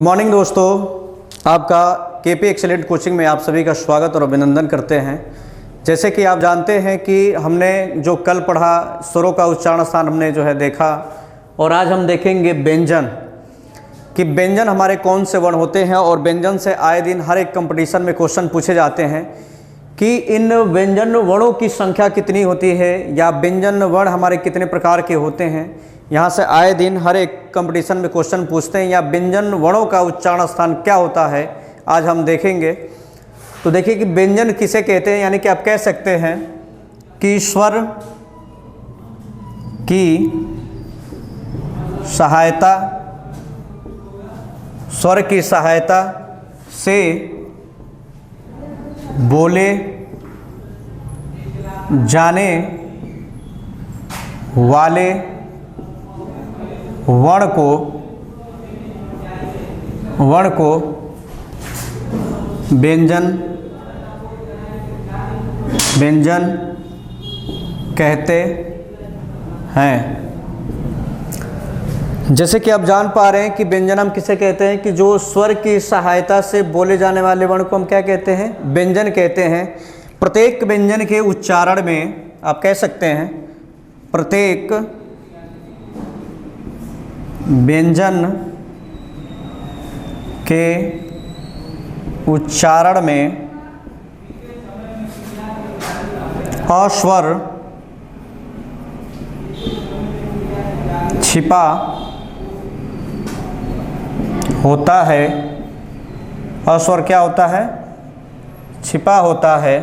Morning दोस्तों, आपका KP excellent coaching में आप सभी का स्वागत और अभिनंदन करते हैं। जैसे कि आप जानते हैं कि हमने जो कल पढ़ा स्वरों का उच्चारण स्थान हमने जो है देखा, और आज हम देखेंगे व्यंजन कि व्यंजन हमारे कौन से वर्ण होते हैं। और व्यंजन से आए दिन हर एक कंपटीशन में क्वेश्चन पूछे जाते हैं कि इन व्यंजन वर्णों की संख्या कितनी होती है या व्यंजन वर्ण हमारे कितने प्रकार के होते हैं। यहाँ से आए दिन हर एक कंपटीशन में क्वेश्चन पूछते हैं या व्यंजन वर्णों का उच्चारण स्थान क्या होता है, आज हम देखेंगे। तो देखिए कि व्यंजन किसे कहते हैं, यानी कि आप कह सकते हैं कि स्वर की सहायता से बोले जाने वाले वर्ण को व्यंजन कहते हैं। जैसे कि आप जान पा रहे हैं कि व्यंजन हम किसे कहते हैं कि जो स्वर की सहायता से बोले जाने वाले वर्ण को हम क्या कहते हैं, व्यंजन कहते हैं। प्रत्येक व्यंजन के उच्चारण में आप कह सकते हैं, प्रत्येक व्यंजन के उच्चारण में अस्वर छिपा होता है। अस्वर क्या होता है? छिपा होता है।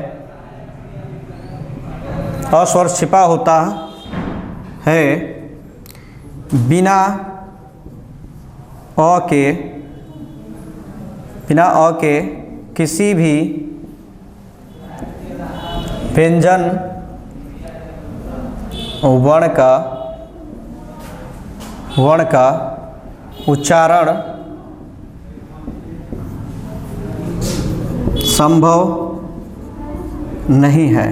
अस्वर छिपा होता है। बिना अ के किसी भी व्यंजन वर्ण का उच्चारण संभव नहीं है।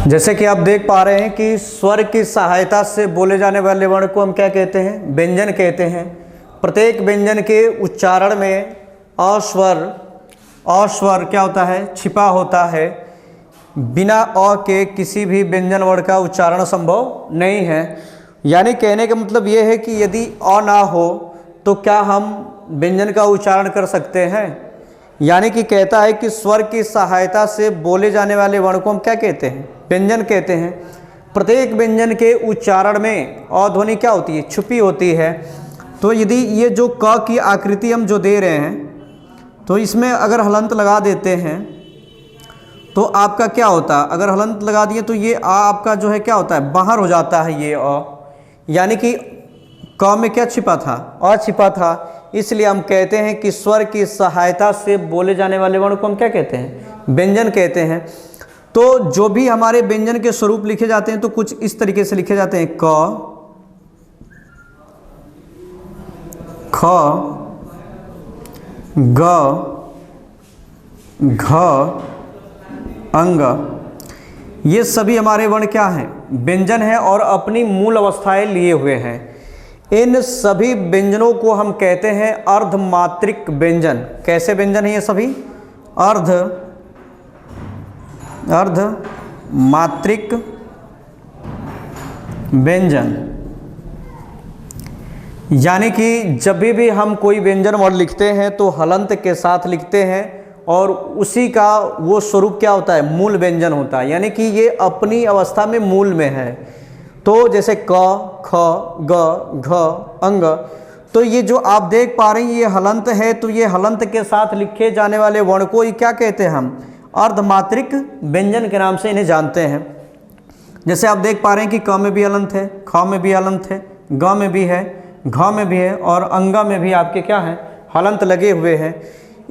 जैसे कि आप देख पा रहे हैं कि स्वर की सहायता से बोले जाने वाले वर्ण को हम क्या कहते हैं, व्यंजन कहते हैं। प्रत्येक व्यंजन के उच्चारण में अस्वर क्या होता है? छिपा होता है। बिना अ के किसी भी व्यंजन वर्ण का उच्चारण संभव नहीं है। यानी कहने का मतलब ये है कि यदि अ ना हो तो क्या हम व्यंजन का उच्चारण कर सकते हैं। यानी कि कहता है कि स्वर की सहायता से बोले जाने वाले वर्ण को हम क्या कहते हैं, व्यंजन कहते हैं। प्रत्येक व्यंजन के उच्चारण में अ ध्वनि क्या होती है? छुपी होती है। तो यदि ये जो क की आकृति हम जो दे रहे हैं, तो इसमें अगर हलंत लगा देते हैं तो आपका क्या होता है? अगर हलंत लगा दिए तो ये आ आपका जो है क्या होता है? बाहर हो जाता है ये अ। यानी कि क में क्या छिपा था? अ छिपा था। इसलिए हम कहते हैं कि स्वर की सहायता से बोले जाने वाले वर्ण को हम क्या कहते हैं? व्यंजन कहते हैं। तो जो भी हमारे व्यंजन के स्वरूप लिखे जाते हैं तो कुछ इस तरीके से लिखे जाते हैं, क, ख, ग, घ, अंग। ये सभी हमारे वर्ण क्या हैं? व्यंजन है और अपनी मूल अवस्थाएं लिए हुए हैं। इन सभी व्यंजनों को हम कहते हैं अर्धमात्रिक व्यंजन। कैसे व्यंजन है ये सभी? अर्धमात्रिक व्यंजन। यानी कि जब भी हम कोई व्यंजन वर्ण लिखते हैं तो हलंत के साथ लिखते हैं और उसी का वो स्वरूप क्या होता है? मूल व्यंजन होता है। यानी कि ये अपनी अवस्था में मूल में है। तो जैसे क, ख, ग, घ, अंग। तो ये जो आप देख पा रहे हैं ये हलंत है। तो ये हलंत के साथ लिखे जाने वाले वर्ण को ये क्या कहते हैं? हम अर्धमात्रिक व्यंजन के नाम से इन्हें जानते हैं। जैसे आप देख पा रहे हैं कि क में भी हलंत है, ख में भी हलंत है, ग में भी है, घ में भी है और अंग में भी आपके क्या है? हलंत लगे हुए हैं।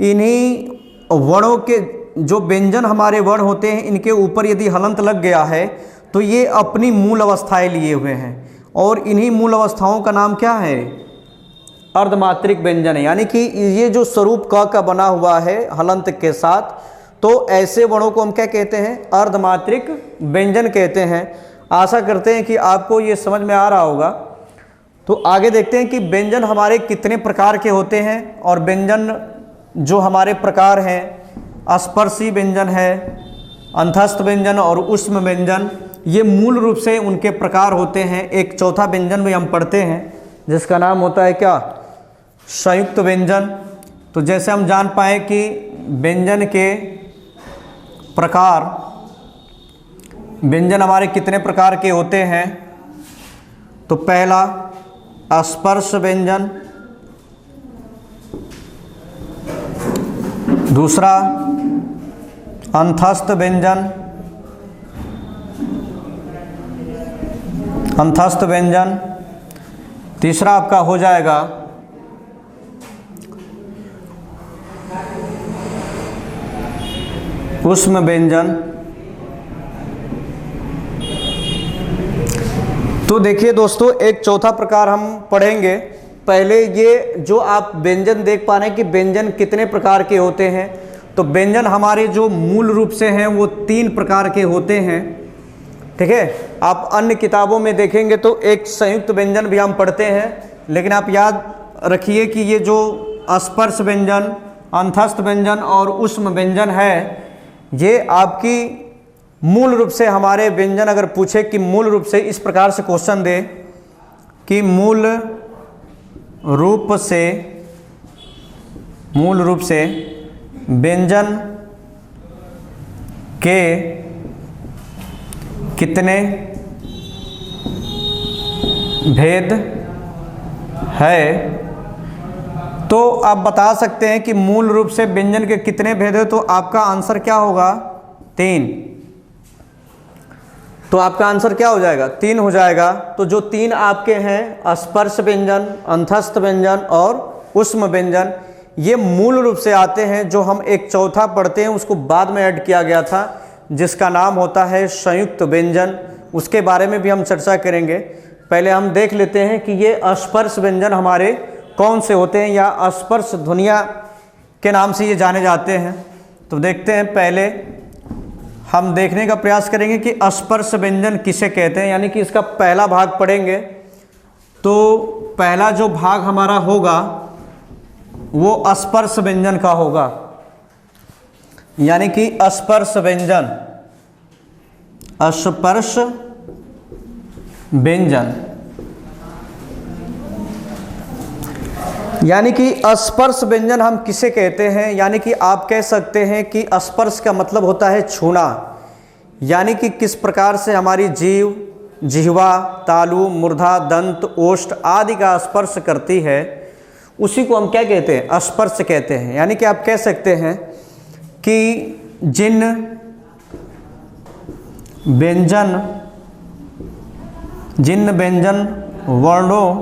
इन्हीं वर्णों के जो व्यंजन हमारे वर्ण होते हैं, इनके ऊपर यदि हलंत लग गया है तो ये अपनी मूल अवस्थाएं लिए हुए हैं और इन्हीं मूल अवस्थाओं का नाम क्या है? अर्धमात्रिक व्यंजन है। यानी कि ये जो स्वरूप क का बना हुआ है हलंत के साथ, तो ऐसे वर्णों को हम क्या कहते हैं? अर्धमात्रिक व्यंजन कहते हैं। आशा करते हैं कि आपको ये समझ में आ रहा होगा। तो आगे देखते हैं कि व्यंजन हमारे कितने प्रकार के होते हैं, और व्यंजन जो हमारे प्रकार हैं, स्पर्शी व्यंजन है, अंतस्थ व्यंजन और ऊष्म व्यंजन, ये मूल रूप से उनके प्रकार होते हैं। एक चौथा व्यंजन भी हम पढ़ते हैं जिसका नाम होता है क्या, संयुक्त व्यंजन। तो जैसे हम जान पाए कि व्यंजन के प्रकार, व्यंजन हमारे कितने प्रकार के होते हैं, तो पहला स्पर्श व्यंजन, दूसरा अंतस्थ व्यंजन, तीसरा आपका हो जाएगा ऊष्म व्यंजन। तो देखिए दोस्तों, एक चौथा प्रकार हम पढ़ेंगे। पहले ये जो आप व्यंजन देख पा रहे हैं कि व्यंजन कितने प्रकार के होते हैं, तो व्यंजन हमारे जो मूल रूप से हैं वो 3 प्रकार के होते हैं। ठीक है, आप अन्य किताबों में देखेंगे तो एक संयुक्त व्यंजन भी हम पढ़ते हैं, लेकिन आप याद रखिए कि ये जो स्पर्श व्यंजन, अंतस्थ व्यंजन और ऊष्म व्यंजन है, ये आपकी मूल रूप से हमारे व्यंजन अगर पूछे कि मूल रूप से इस प्रकार से क्वेश्चन दे कि मूल रूप से व्यंजन के कितने भेद है, तो आप बता सकते हैं कि मूल रूप से व्यंजन के कितने भेद है, तो आपका आंसर क्या होगा, 3। तो आपका आंसर क्या हो जाएगा, 3 हो जाएगा। तो जो 3 आपके हैं, स्पर्श व्यंजन, अंतस्थ व्यंजन और ऊष्म व्यंजन, ये मूल रूप से आते हैं। जो हम एक चौथा पढ़ते हैं उसको बाद में ऐड किया गया था, जिसका नाम होता है संयुक्त व्यंजन। उसके बारे में भी हम चर्चा करेंगे। पहले हम देख लेते हैं कि ये स्पर्श व्यंजन हमारे कौन से होते हैं, या स्पर्श ध्वनियाँ के नाम से ये जाने जाते हैं। तो देखते हैं, पहले हम देखने का प्रयास करेंगे कि स्पर्श व्यंजन किसे कहते हैं, यानी कि इसका पहला भाग पढ़ेंगे। तो पहला जो भाग हमारा होगा वो स्पर्श व्यंजन का होगा, यानी कि स्पर्श व्यंजन, स्पर्श व्यंजन, यानी कि स्पर्श व्यंजन हम किसे कहते हैं, यानी कि आप कह सकते हैं कि स्पर्श का मतलब होता है छूना, यानी कि किस प्रकार से हमारी जीव, जिह्वा, तालु, मूर्धा, दंत, ओष्ठ आदि का स्पर्श करती है, उसी को हम क्या कहते हैं, स्पर्श कहते हैं। यानी कि आप कह सकते हैं कि जिन व्यंजन वर्णों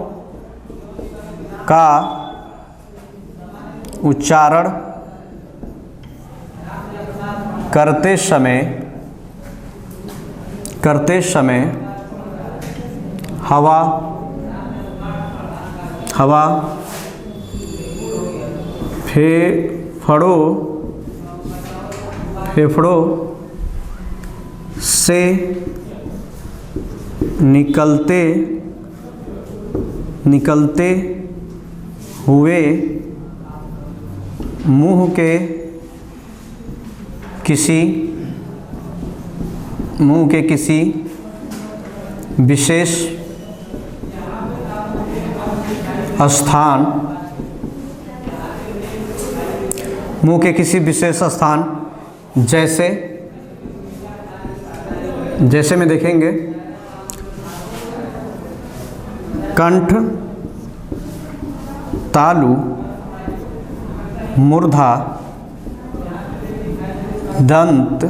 का उच्चारण करते समय हवा फेफड़ों से निकलते हुए मुंह के किसी विशेष स्थान, मुंह के किसी विशेष स्थान, जैसे में देखेंगे कंठ, तालु, मूर्धा, दंत,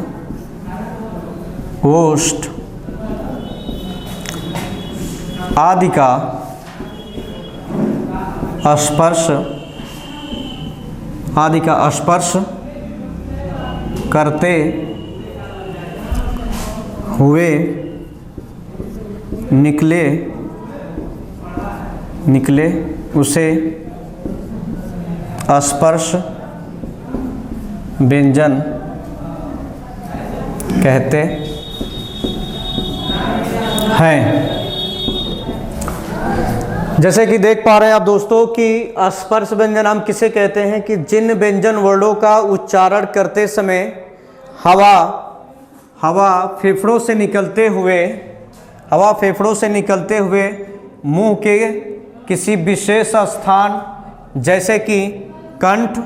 ओष्ठ आदि का स्पर्श करते हुए निकले उसे स्पर्श व्यंजन कहते हैं। जैसे कि देख पा रहे हैं आप दोस्तों कि स्पर्श व्यंजन हम किसे कहते हैं कि जिन व्यंजन वर्णों का उच्चारण करते समय हवा फेफड़ों से निकलते हुए मुंह के किसी विशेष स्थान जैसे कि कंठ,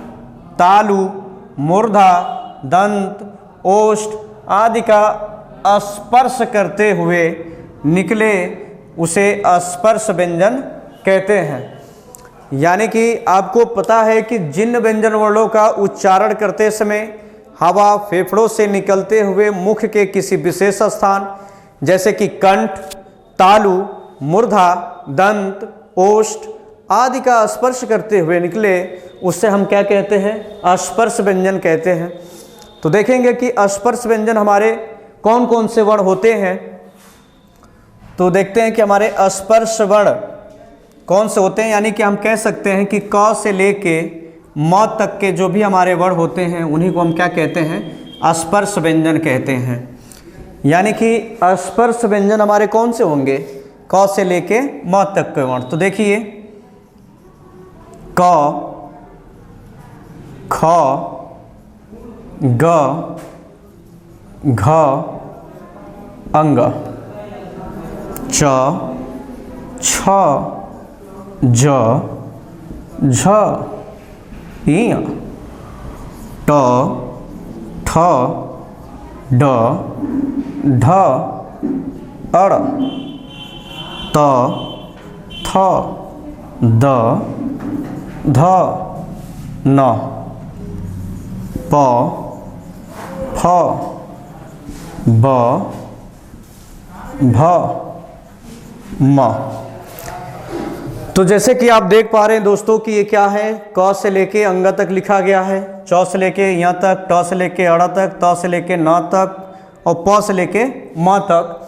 तालु, मूर्धा, दंत, ओष्ठ आदि का स्पर्श करते हुए निकले उसे स्पर्श व्यंजन कहते हैं। यानी कि आपको पता है कि जिन व्यंजन वर्णों का उच्चारण करते समय हवा फेफड़ों से निकलते हुए मुख के किसी विशेष स्थान जैसे कि कंठ, तालु, मूर्धा, दंत, ओष्ठ आदि का स्पर्श करते हुए निकले उससे हम क्या कहते हैं? स्पर्श व्यंजन कहते हैं। तो देखेंगे कि स्पर्श व्यंजन हमारे कौन कौन से वर्ण होते हैं। तो देखते हैं कि हमारे स्पर्श वर्ण कौन से होते हैं। यानी कि हम कह सकते हैं कि क से लेके म तक के जो भी हमारे वर्ण होते हैं उन्हीं को हम क्या कहते हैं? स्पर्श व्यंजन कहते हैं। यानी कि स्पर्श व्यंजन हमारे कौन से होंगे? क से लेके म तक के वर्ण। तो देखिए क, ख, ग, घ, अंग, च, छ, ज, झ, इ, ट, ठ, ड, ढ, अड़, त, थ, द, ध, न, प, फ, ब, भ, म। तो जैसे कि आप देख पा रहे हैं दोस्तों कि ये क्या है? क से लेके अंग तक लिखा गया है, च से लेके यहाँ तक, ट से लेके अड़ तक, त से लेके न तक और प से लेके म तक।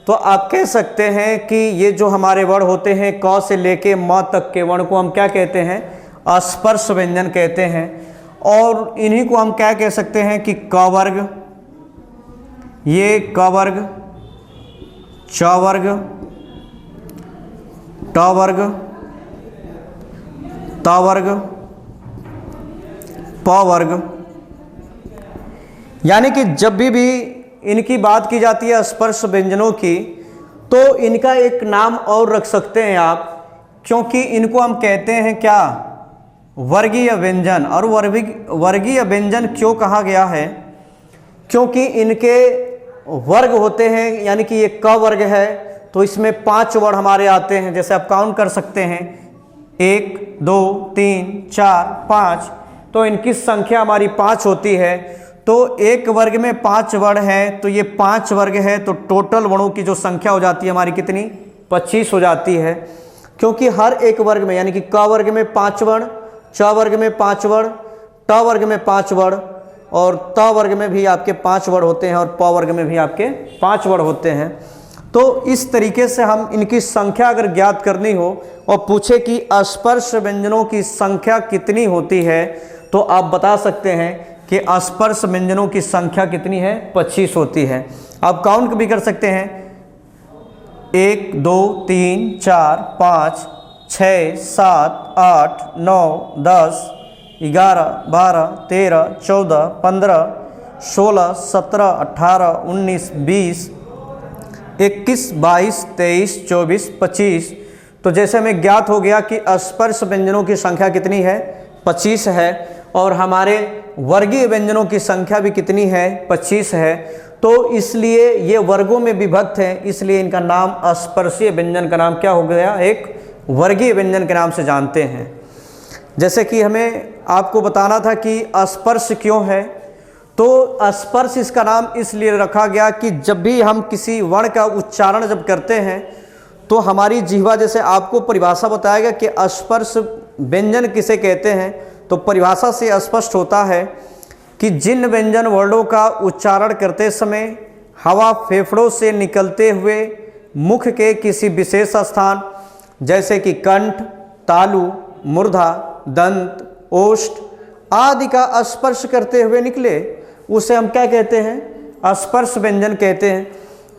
तो आप कह सकते हैं कि ये जो हमारे वर्ण होते हैं क से लेके म तक के वर्ण को हम क्या कहते हैं? स्पर्श व्यंजन कहते हैं। और इन्हीं को हम क्या कह सकते हैं कि क वर्ग, ये क वर्ग, च वर्ग, ट वर्ग, त वर्ग, प वर्ग। यानी कि जब भी इनकी बात की जाती है स्पर्श व्यंजनों की तो इनका एक नाम और रख सकते हैं आप, क्योंकि इनको हम कहते हैं क्या? वर्गीय व्यंजन। और वर्गीय व्यंजन क्यों कहा गया है? क्योंकि इनके वर्ग होते हैं। यानी कि ये क वर्ग है तो इसमें 5 वर्ण हमारे आते हैं। जैसे आप काउंट कर सकते हैं 1, 2, 3, 4, 5। तो इनकी संख्या हमारी 5 होती है। तो एक वर्ग में 5 वर्ण है तो ये 5 वर्ग है तो टोटल वर्णों की जो संख्या हो जाती है हमारी कितनी? 25 हो जाती है। क्योंकि हर एक वर्ग में यानी कि क वर्ग में 5 वर्ण, च वर्ग में 5 वर्ण, ट वर्ग में 5 वर्ण और त वर्ग में भी आपके 5 वर्ण होते हैं और प वर्ग में भी आपके 5 वर्ण होते हैं। तो इस तरीके से हम इनकी संख्या अगर ज्ञात करनी हो और पूछे कि स्पर्श व्यंजनों की संख्या कितनी होती है तो आप बता सकते हैं कि स्पर्श व्यंजनों की संख्या कितनी है? 25 होती है। आप काउंट भी कर सकते हैं 1, 2, 3, 4, 5, 6, 7, 8, 9, 10, 11, 12, 13, 14, 15, 16, 17, 18, 19, 20, 21, 22, 23, 24, 25। तो जैसे हमें ज्ञात हो गया कि स्पर्श व्यंजनों की संख्या कितनी है? 25 है। और हमारे वर्गीय व्यंजनों की संख्या भी कितनी है? 25 है। तो इसलिए ये वर्गों में विभक्त हैं, इसलिए इनका नाम स्पर्शीय व्यंजन का नाम क्या हो गया? एक वर्गीय व्यंजन के नाम से जानते हैं। जैसे कि हमें आपको बताना था कि स्पर्श क्यों है, तो स्पर्श इसका नाम इसलिए रखा गया कि जब भी हम किसी वर्ण का उच्चारण जब करते हैं तो हमारी जिह्वा, जैसे आपको परिभाषा बताया गया कि स्पर्श व्यंजन किसे कहते हैं, तो परिभाषा से स्पष्ट होता है कि जिन व्यंजन वर्णों का उच्चारण करते समय हवा फेफड़ों से निकलते हुए मुख के किसी विशेष स्थान जैसे कि कंठ, तालु, मूर्धा, दंत, ओष्ठ आदि का स्पर्श करते हुए निकले उसे हम क्या कहते हैं? स्पर्श व्यंजन कहते हैं।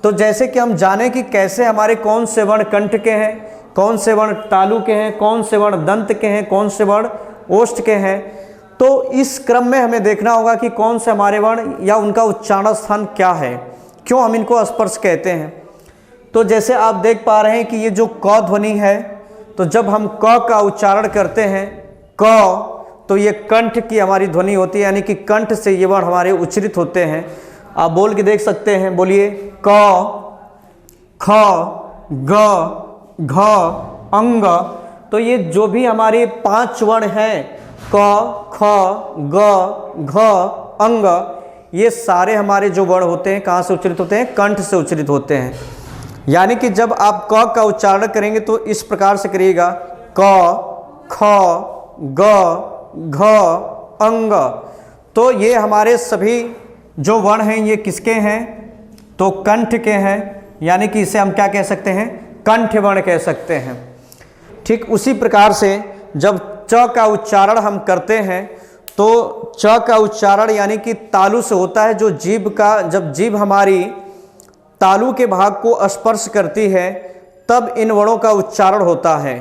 तो जैसे कि हम जाने कि कैसे हमारे कौन से वर्ण कंठ के हैं, कौन से वर्ण तालु के हैं, कौन से वर्ण दंत के हैं, कौन से वर्ण ओष्ठ के हैं। तो इस क्रम में हमें देखना होगा कि कौन से हमारे वर्ण या उनका उच्चारण स्थान क्या है, क्यों हम इनको स्पर्श कहते हैं। तो जैसे आप देख पा रहे हैं कि ये जो क ध्वनि है, तो जब हम क का उच्चारण करते हैं क, तो ये कंठ की हमारी ध्वनि होती है, यानी कि कंठ से ये वर्ण हमारे उच्चरित होते हैं। आप बोल के देख सकते हैं, बोलिए क, ख, ग, घ, अंग। तो ये जो भी हमारे 5 वर्ण हैं क, ख, ग, घ, अंग, ये सारे हमारे जो वर्ण होते हैं कहाँ से उच्चरित होते हैं, कंठ से उच्चरित होते हैं। यानी कि जब आप क का उच्चारण करेंगे तो इस प्रकार से करिएगा क, ख, ग, घ, अंग। तो ये हमारे सभी जो वर्ण हैं ये किसके हैं, तो कंठ के हैं, यानी कि इसे हम क्या कह सकते हैं, कंठ वर्ण कह सकते हैं। ठीक उसी प्रकार से जब च का उच्चारण हम करते हैं तो च का उच्चारण यानी कि तालु से होता है। जो जीभ का, जब जीभ हमारी तालु के भाग को स्पर्श करती है तब इन वर्णों का उच्चारण होता है।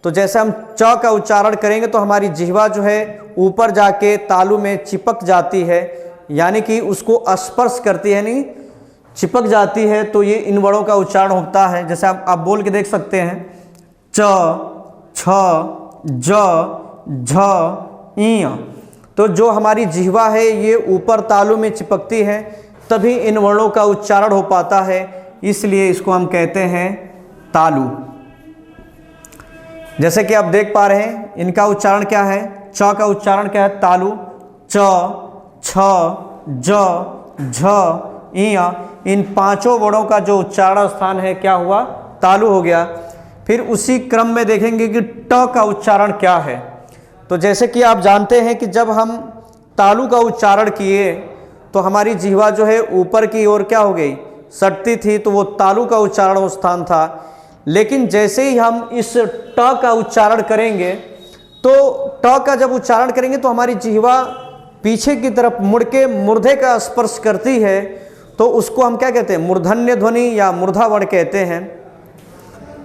तो जैसे हम च का उच्चारण करेंगे तो हमारी जिह्वा जो है ऊपर जाके तालु में चिपक जाती है, यानी कि उसको स्पर्श करती है, नहीं चिपक जाती है। तो ये इन वर्णों का उच्चारण होता है। जैसे आप बोल के देख सकते हैं च, छ, ज, झ, इ। तो जो हमारी जिह्वा है ये ऊपर तालु में चिपकती है, तभी इन वर्णों का उच्चारण हो पाता है, इसलिए इसको हम कहते हैं तालु। जैसे कि आप देख पा रहे हैं इनका उच्चारण क्या है, च का उच्चारण क्या है, तालु। च, छ, ज, झ, इ, इन 5 वर्णों का जो उच्चारण स्थान है क्या हुआ, तालु हो गया। फिर उसी क्रम में देखेंगे कि ट का उच्चारण क्या है। तो जैसे कि आप जानते हैं कि जब हम तालु का उच्चारण किए तो हमारी जिह्वा जो है ऊपर की ओर क्या हो गई, सटती थी, तो वो तालु का उच्चारण स्थान था। लेकिन जैसे ही हम इस ट का उच्चारण करेंगे तो ट का जब उच्चारण करेंगे तो हमारी जिह्वा पीछे की तरफ मुड़ के मूर्धे का स्पर्श करती है, तो उसको हम क्या कहते हैं, मूर्धन्य ध्वनि या मूर्धा वर्ण कहते हैं।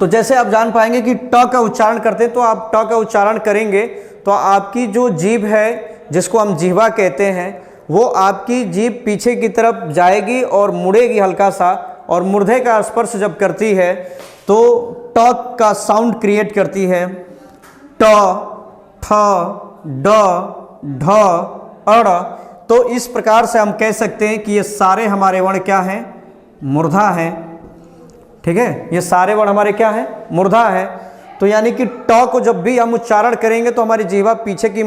तो जैसे आप जान पाएंगे कि ट का उच्चारण करते हैं, तो आप ट का उच्चारण करेंगे तो आपकी जो जीभ है जिसको हम जिह्वा कहते हैं वो आपकी जीभ पीछे की तरफ जाएगी और मुड़ेगी हल्का सा, और मूर्धे का स्पर्श जब करती है तो ट का साउंड क्रिएट करती है। ट, ठ, ड, ढ, अड़। तो इस प्रकार से हम कह सकते हैं कि ये सारे हमारे वर्ण क्या हैं, मूर्धा हैं। ठीक है, ये सारे वर्ण हमारे क्या हैं, मूर्धा है। तो यानी कि ट को जब भी हम उच्चारण करेंगे तो हमारी जिह्वा पीछे की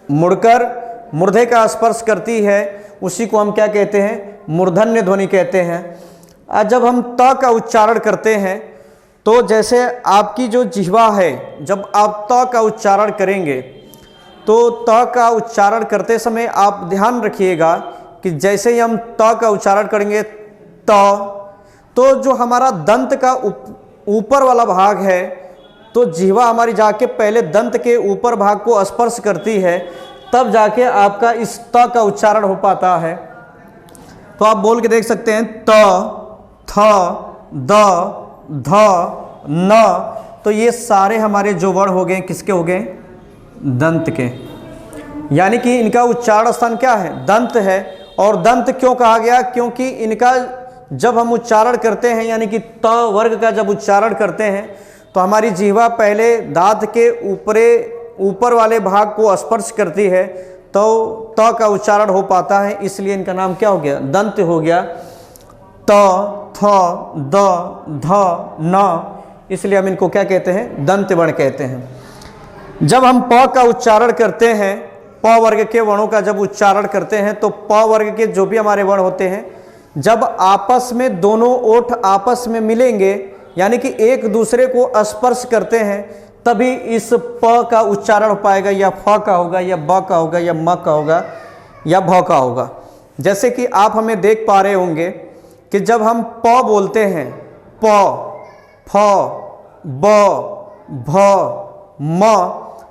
मुड़कर मूर्धे का स्पर्श करती है, उसी को हम क्या कहते हैं, मूर्धन्य ध्वनि कहते हैं। आज जब हम त का उच्चारण करते हैं तो जैसे आपकी जो जिह्वा है, जब आप त का उच्चारण करेंगे तो त का उच्चारण करते समय आप ध्यान रखिएगा कि जैसे ही हम त का उच्चारण करेंगे तो जो हमारा दंत का ऊपर वाला भाग है, तो जिह्वा हमारी जाके पहले दंत के ऊपर भाग को स्पर्श करती है, तब जाके आपका इस त का उच्चारण हो पाता है। तो आप बोल के देख सकते हैं त, थ, द, ध, न। तो ये सारे हमारे जो वर्ण हो गए किसके हो गए, दंत के, यानी कि इनका उच्चारण स्थान क्या है, दंत है। और दंत क्यों कहा गया, क्योंकि इनका जब हम उच्चारण करते हैं यानी कि त वर्ग का जब उच्चारण करते हैं तो हमारी जिह्वा पहले दांत के ऊपर वाले भाग को स्पर्श करती है, तो त का उच्चारण हो पाता है, इसलिए इनका नाम क्या हो गया, दंत हो गया। त, थ, द, ध, न, इसलिए हम इनको क्या कहते हैं, दंत वर्ण कहते हैं। जब हम प का उच्चारण करते हैं, प वर्ग के वर्णों का जब उच्चारण करते हैं तो प वर्ग के जो भी हमारे वर्ण होते हैं, जब आपस में दोनों ओठ आपस में मिलेंगे यानी कि एक दूसरे को स्पर्श करते हैं, तभी इस प का उच्चारण हो पाएगा, या फ का होगा, या ब का होगा, या म का होगा, या भ का होगा। जैसे कि आप हमें देख पा रहे होंगे कि जब हम प बोलते हैं, प, फ, ब, भ, म,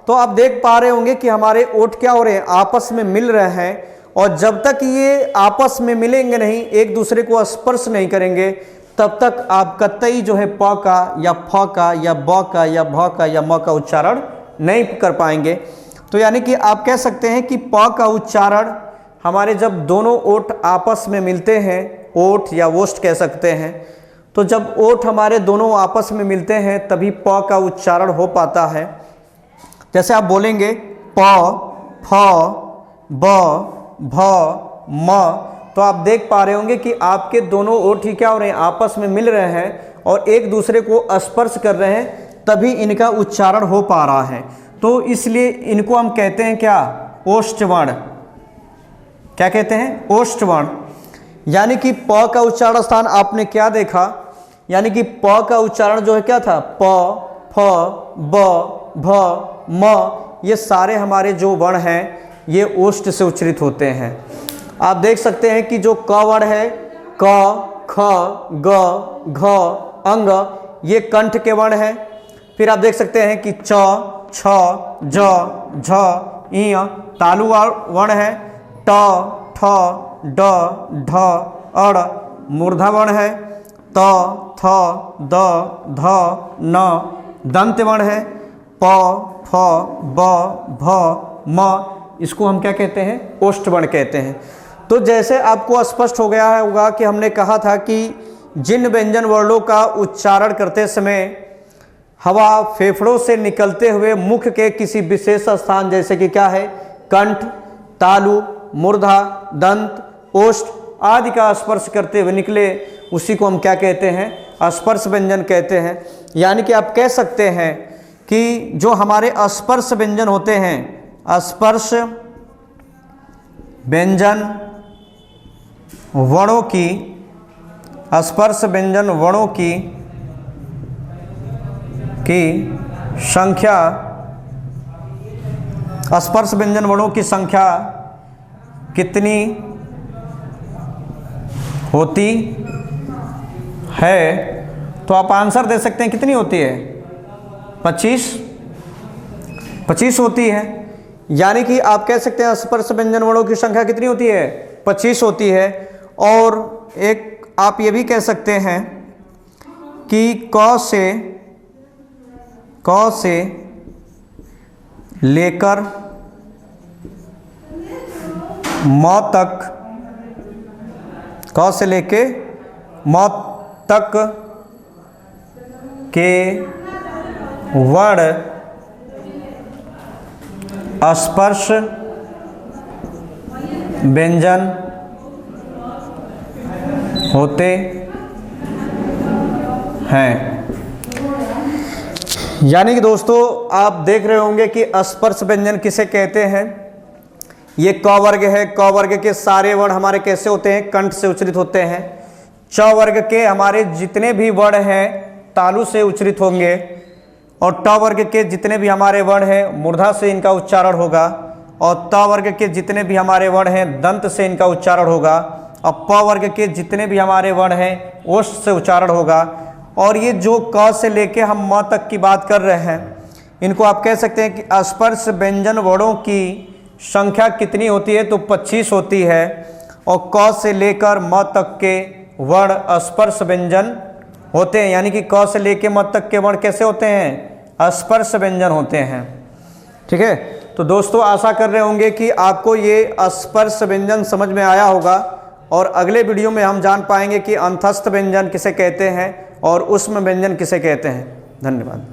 तो आप देख पा रहे होंगे कि हमारे ओठ क्या हो रहे हैं, आपस में मिल रहे हैं। और जब तक ये आपस में मिलेंगे नहीं, एक दूसरे को स्पर्श नहीं करेंगे, तब तक आप कतई जो है प का या फ का या ब का या भ का या म का उच्चारण नहीं कर पाएंगे। तो यानी कि आप कह सकते हैं कि प का उच्चारण हमारे जब दोनों ओठ आपस में मिलते हैं, ओठ या वोष्ठ कह सकते हैं, तो जब ओठ हमारे दोनों आपस में मिलते हैं तभी प का उच्चारण हो पाता है। जैसे आप बोलेंगे प, फ, ब, भ, म, तो आप देख पा रहे होंगे कि आपके दोनों ओठ ही क्या हो रहे हैं, आपस में मिल रहे हैं और एक दूसरे को स्पर्श कर रहे हैं, तभी इनका उच्चारण हो पा रहा है। तो इसलिए इनको हम कहते हैं क्या, ओष्ठ वर्ण। क्या कहते हैं, ओष्ठ वर्ण। यानी कि प का उच्चारण स्थान आपने क्या देखा, यानी कि प का उच्चारण जो है क्या था, प, फ, ब, भ, म, ये सारे हमारे जो वर्ण हैं ये ओष्ठ से उच्चरित होते हैं। आप देख सकते हैं कि जो क वर्ण है, क, ख, ग, घ, अंग, ये कंठ के वर्ण है। फिर आप देख सकते हैं कि च, छ, ज, झ, इ, तालु वर्ण है, ट, ठ, ड, ढ, अड़ मूर्धा वर्ण है, त, थ, द, ध, न दंत वर्ण है, प, फ, ब, भ, म, इसको हम क्या कहते हैं, ओष्ठ वर्ण कहते हैं। तो जैसे आपको स्पष्ट हो गया होगा कि हमने कहा था कि जिन व्यंजन वर्णों का उच्चारण करते समय हवा फेफड़ों से निकलते हुए मुख के किसी विशेष स्थान जैसे कि क्या है, कंठ, तालु, मूर्धा, दंत, ओष्ठ आदि का स्पर्श करते हुए निकले, उसी को हम क्या कहते हैं, स्पर्श व्यंजन कहते हैं। यानी कि आप कह सकते हैं कि जो हमारे स्पर्श व्यंजन होते हैं, स्पर्श व्यंजन वर्णों की, स्पर्श व्यंजन वर्णों की संख्या, स्पर्श व्यंजन वर्णों की संख्या कितनी होती है, तो आप आंसर दे सकते हैं कितनी होती है, 25 होती है। यानी कि आप कह सकते हैं स्पर्श व्यंजन वर्णों की संख्या कितनी होती है, 25 होती है। और एक आप ये भी कह सकते हैं कि क से लेकर म तक, क से लेके म तक के वर्ण स्पर्श व्यंजन होते हैं। यानी कि दोस्तों आप देख रहे होंगे कि स्पर्श व्यंजन किसे कहते हैं। ये क वर्ग है, क वर्ग के सारे वर्ण हमारे कैसे होते हैं, कंठ से उच्चरित होते हैं। च वर्ग के हमारे जितने भी वर्ण हैं तालु से उच्चरित होंगे, और ट वर्ग के जितने भी हमारे वर्ण हैं मूर्धा से इनका उच्चारण होगा, और त वर्ग के जितने भी हमारे वर्ण हैं दंत से इनका उच्चारण होगा, और प वर्ग के जितने भी हमारे वर्ण हैं ओष्ठ से उच्चारण होगा। और ये जो क से लेके हम म तक की बात कर रहे हैं, इनको आप कह सकते हैं कि स्पर्श व्यंजन वर्णों की संख्या कितनी होती है, तो 25 होती है। और क से लेकर म तक के वर्ण स्पर्श व्यंजन होते हैं। यानी कि क से लेके म तक के वर्ण कैसे होते हैं, स्पर्श व्यंजन होते हैं। ठीक है, तो दोस्तों आशा कर रहे होंगे कि आपको ये स्पर्श व्यंजन समझ में आया होगा, और अगले वीडियो में हम जान पाएंगे कि अंतस्थ व्यंजन किसे कहते हैं और उष्म व्यंजन किसे कहते हैं। धन्यवाद।